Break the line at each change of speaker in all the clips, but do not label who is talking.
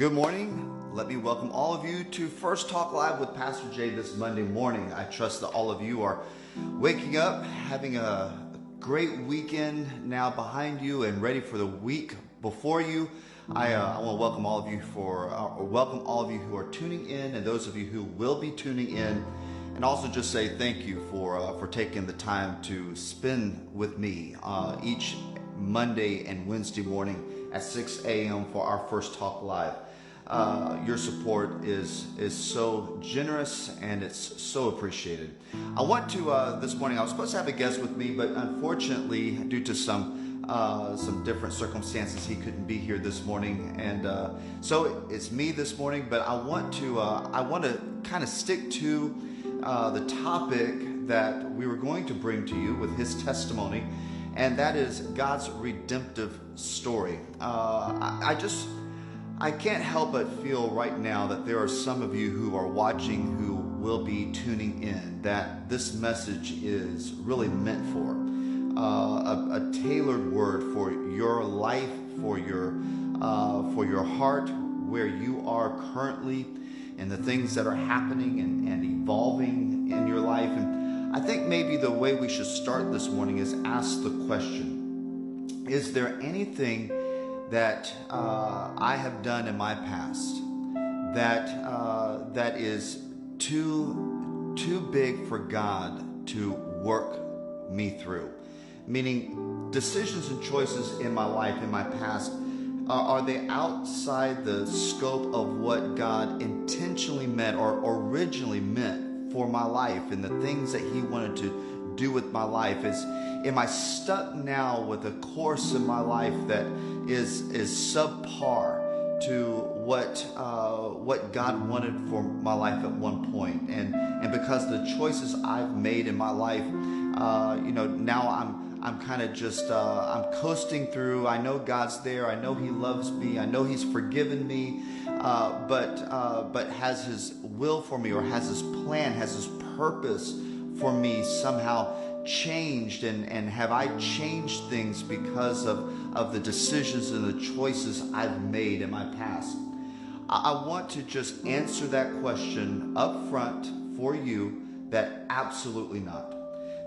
Good morning. Let me welcome all of you to First Talk Live with Pastor Jay this Monday morning. I trust that all of you are waking up, having a great weekend now behind you and ready for the week before you. I want to welcome all of you who are tuning in, and those of you who will be tuning in, and also just say thank you for taking the time to spend with me each Monday and Wednesday morning at 6 a.m. for our First Talk Live. Your support is so generous and it's so appreciated. I want to this morning, I was supposed to have a guest with me, but unfortunately, due to some different circumstances, he couldn't be here this morning, and so it's me this morning. But I want to kind of stick to the topic that we were going to bring to you with his testimony, and that is God's redemptive story. I can't help but feel right now that there are some of you who are watching who will be tuning in that this message is really meant for. A tailored word for your life, for your heart, where you are currently, and the things that are happening and evolving in your life. And I think maybe the way we should start this morning is ask the question: is there anything that I have done in my past that is too big for God to work me through? Meaning, decisions and choices in my life, in my past, are they outside the scope of what God intentionally meant or originally meant for my life and the things that He wanted to do with my life? Am I stuck now with a course in my life that is subpar to what God wanted for my life at one point? And because the choices I've made in my life, now I'm kind of just I'm coasting through. I know God's there. I know He loves me. I know He's forgiven me. But has His will for me, or has His plan, has His purpose for me somehow changed, and have I changed things because of the decisions and the choices I've made in my past? I want to just answer that question up front for you, that absolutely not.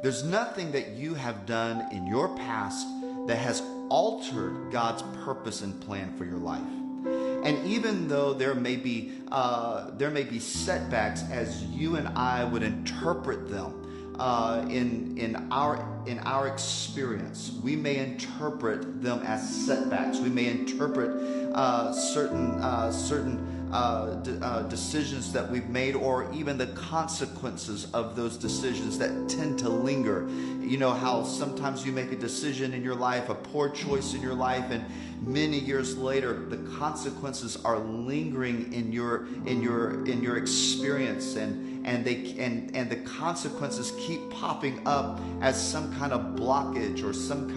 There's nothing that you have done in your past that has altered God's purpose and plan for your life. And even though there may be setbacks as you and I would interpret them, in our experience, we may interpret them as setbacks. We may interpret certain decisions that we've made, or even the consequences of those decisions that tend to linger. You know how sometimes you make a decision in your life, a poor choice in your life, and many years later the consequences are lingering in your experience, and the consequences keep popping up as some kind of blockage, or some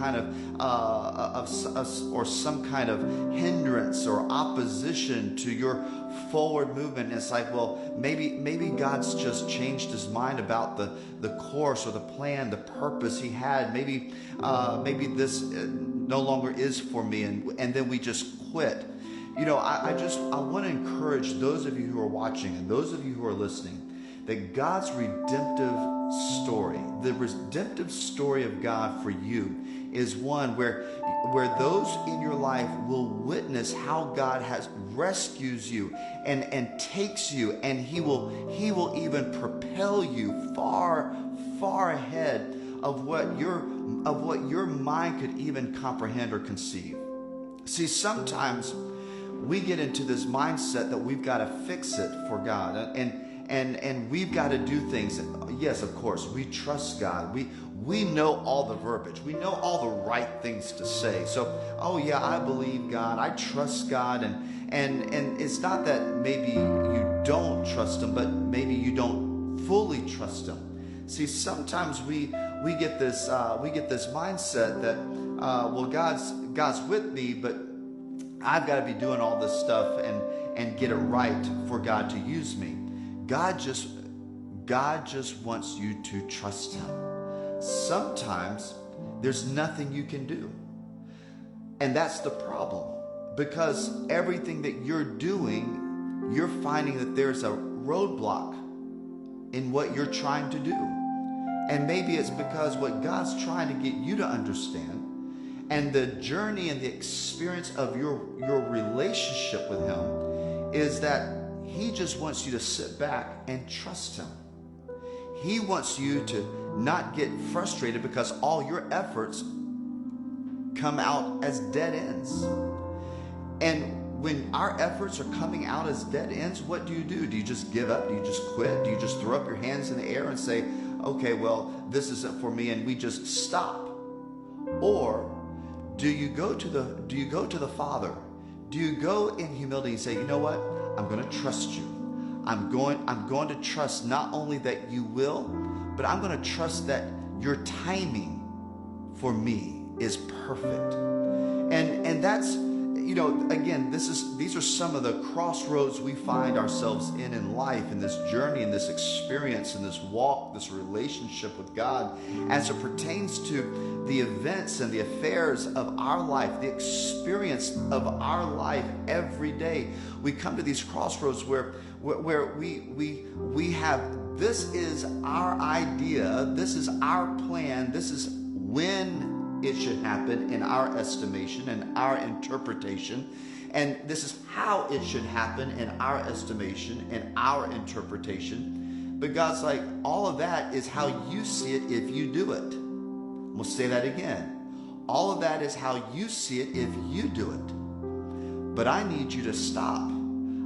kind of hindrance or opposition to your forward movement. And it's like, well, maybe God's just changed His mind about the course or the plan, the purpose He had. Maybe this no longer is for me, and then we just quit. You know, I want to encourage those of you who are watching and those of you who are listening, that God's redemptive story, the redemptive story of God for you, is one where those in your life will witness how God has rescues you and takes you, and He will even propel you far ahead of what your mind could even comprehend or conceive. See, sometimes we get into this mindset that we've got to fix it for God, and we've got to do things. Yes, of course, we trust God. We know all the verbiage. We know all the right things to say. So, oh yeah, I believe God. I trust God. And it's not that maybe you don't trust Him, but maybe you don't fully trust Him. See, sometimes we get this mindset that well, God's with me, but I've got to be doing all this stuff and get it right for God to use me. God just wants you to trust Him. Sometimes there's nothing you can do. And that's the problem. because everything that you're doing, you're finding that there's a roadblock in what you're trying to do. And maybe it's because what God's trying to get you to understand, and the journey and the experience of your relationship with Him, is that He just wants you to sit back and trust Him. He wants you to not get frustrated because all your efforts come out as dead ends. And when our efforts are coming out as dead ends, what do? Do you just give up? Do you just quit? Do you just throw up your hands in the air and say, okay, well, this isn't for me, and we just stop? Or do you go to the Father? Do you go in humility and say, you know what? I'm going to trust you. I'm going to trust not only that you will, but I'm going to trust that your timing for me is perfect. And that's, again, these are some of the crossroads we find ourselves in life, in this journey, in this experience, in this walk, this relationship with God, as it pertains to the events and the affairs of our life, the experience of our life every day. We come to these crossroads where we have, this is our idea, this is our plan, this is when it should happen in our estimation and our interpretation, and this is how it should happen in our estimation and our interpretation. But God's like, all of that is how you see it if you do it. We'll say that again. All of that is how you see it if you do it. But I need you to stop.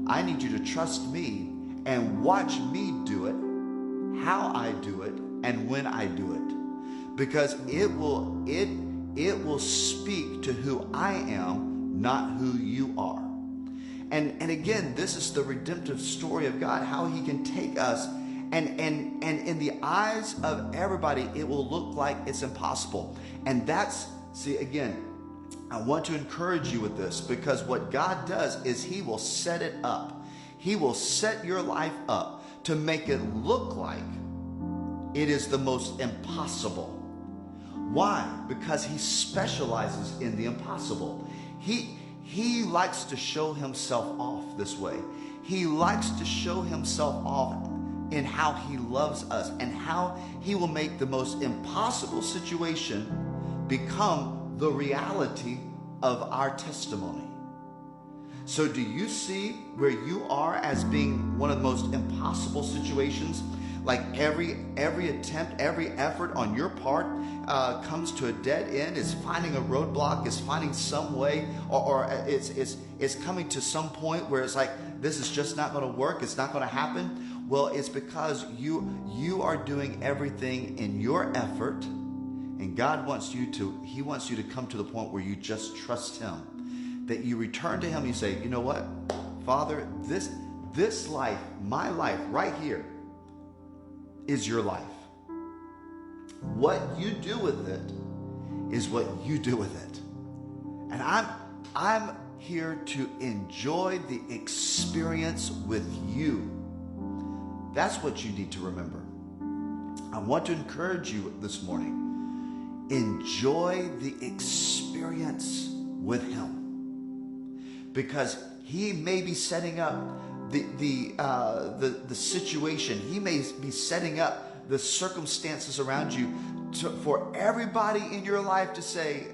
I need you to trust me and watch me do it, how I do it, and when I do it. Because it will speak to who I am, not who you are. And again, this is the redemptive story of God, how He can take us and in the eyes of everybody, it will look like it's impossible. And again, I want to encourage you with this, because what God does is He will set it up. He will set your life up to make it look like it is the most impossible. Why? Because He specializes in the impossible. He likes to show Himself off this way. He likes to show Himself off in how He loves us and how He will make the most impossible situation become the reality of our testimony. So do you see where you are as being one of the most impossible situations? Like every attempt, every effort on your part comes to a dead end, is finding a roadblock, is finding some way, or it's coming to some point where it's like, this is just not going to work, it's not going to happen. Well, it's because you are doing everything in your effort, and God wants you to come to the point where you just trust Him, that you return to Him. You say, you know what, Father, this life, my life right here, is your life. What you do with it is what you do with it. And I'm here to enjoy the experience with you. That's what you need to remember. I want to encourage you this morning. Enjoy the experience with Him, because He may be setting up the situation. He may be setting up the circumstances around you for everybody in your life to say,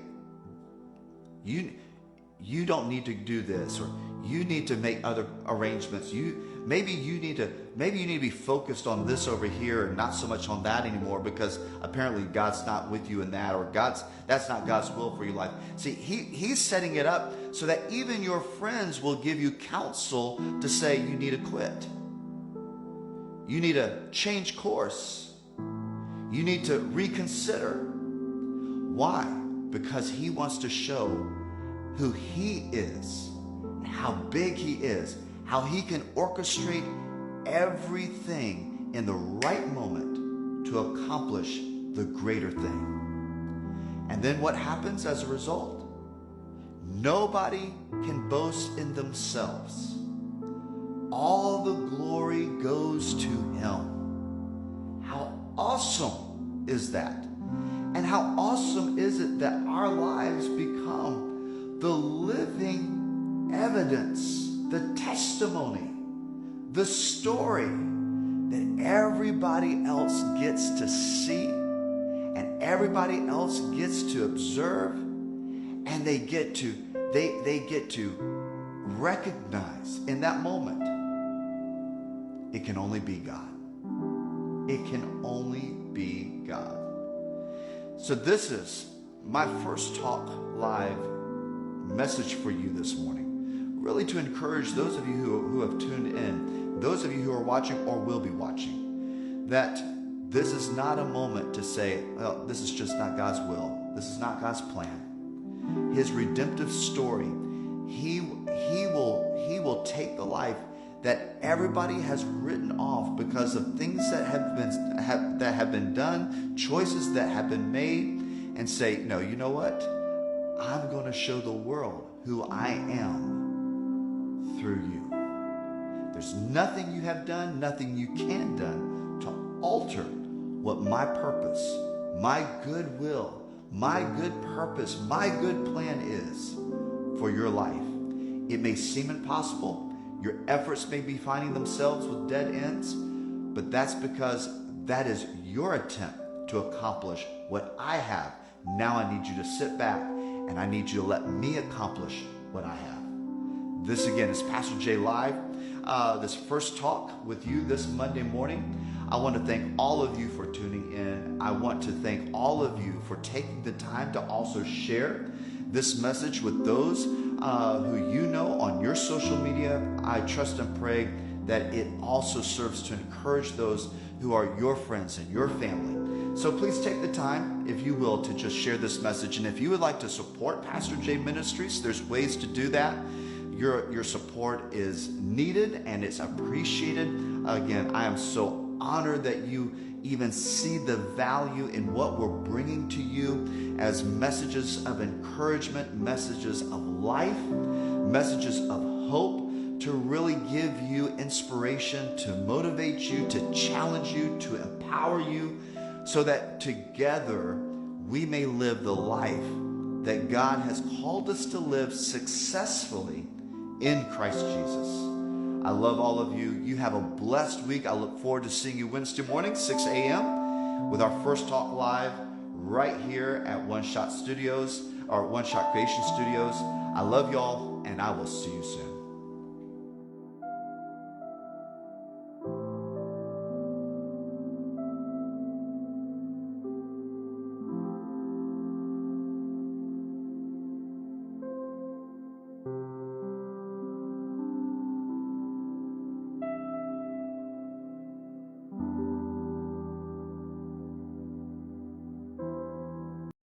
you don't need to do this, or you need to make other arrangements. Maybe you need to be focused on this over here and not so much on that anymore, because apparently God's not with you in that, or that's not God's will for your life. See, He's setting it up so that even your friends will give you counsel to say you need to quit. You need to change course. You need to reconsider. Why? Because He wants to show who He is, and how big He is, how He can orchestrate everything in the right moment to accomplish the greater thing. And then what happens as a result? Nobody can boast in themselves. All the glory goes to Him. How awesome is that? And how awesome is it that our lives become the living evidence, the testimony, the story that everybody else gets to see and everybody else gets to observe, and they get to recognize in that moment it can only be God. It can only be God. So this is my First Talk Live message for you this morning, really to encourage those of you who have tuned in, those of you who are watching or will be watching, that this is not a moment to say, well, this is just not God's will. This is not God's plan. His redemptive story, he will take the life that everybody has written off because of things that have been done, choices that have been made, and say, no, you know what? I'm going to show the world who I am through you. There's nothing you have done, nothing you can do to alter what my purpose, my good will, my good purpose, my good plan is for your life. It may seem impossible. Your efforts may be finding themselves with dead ends, but that's because that is your attempt to accomplish what I have. Now I need you to sit back and I need you to let me accomplish what I have. This again is Pastor J Live, this First Talk with you this Monday morning. I want to thank all of you for tuning in. I want to thank all of you for taking the time to also share this message with those who you know on your social media. I trust and pray that it also serves to encourage those who are your friends and your family. So please take the time, if you will, to just share this message. And if you would like to support Pastor J Ministries, there's ways to do that. Your support is needed and it's appreciated. Again, I am so honored that you even see the value in what we're bringing to you as messages of encouragement, messages of life, messages of hope, to really give you inspiration, to motivate you, to challenge you, to empower you, so that together we may live the life that God has called us to live successfully in Christ Jesus. I love all of you. You have a blessed week. I look forward to seeing you Wednesday morning, 6 a.m. with our First Talk Live right here at One Shot Studios, or One Shot Creation Studios. I love y'all, and I will see you soon.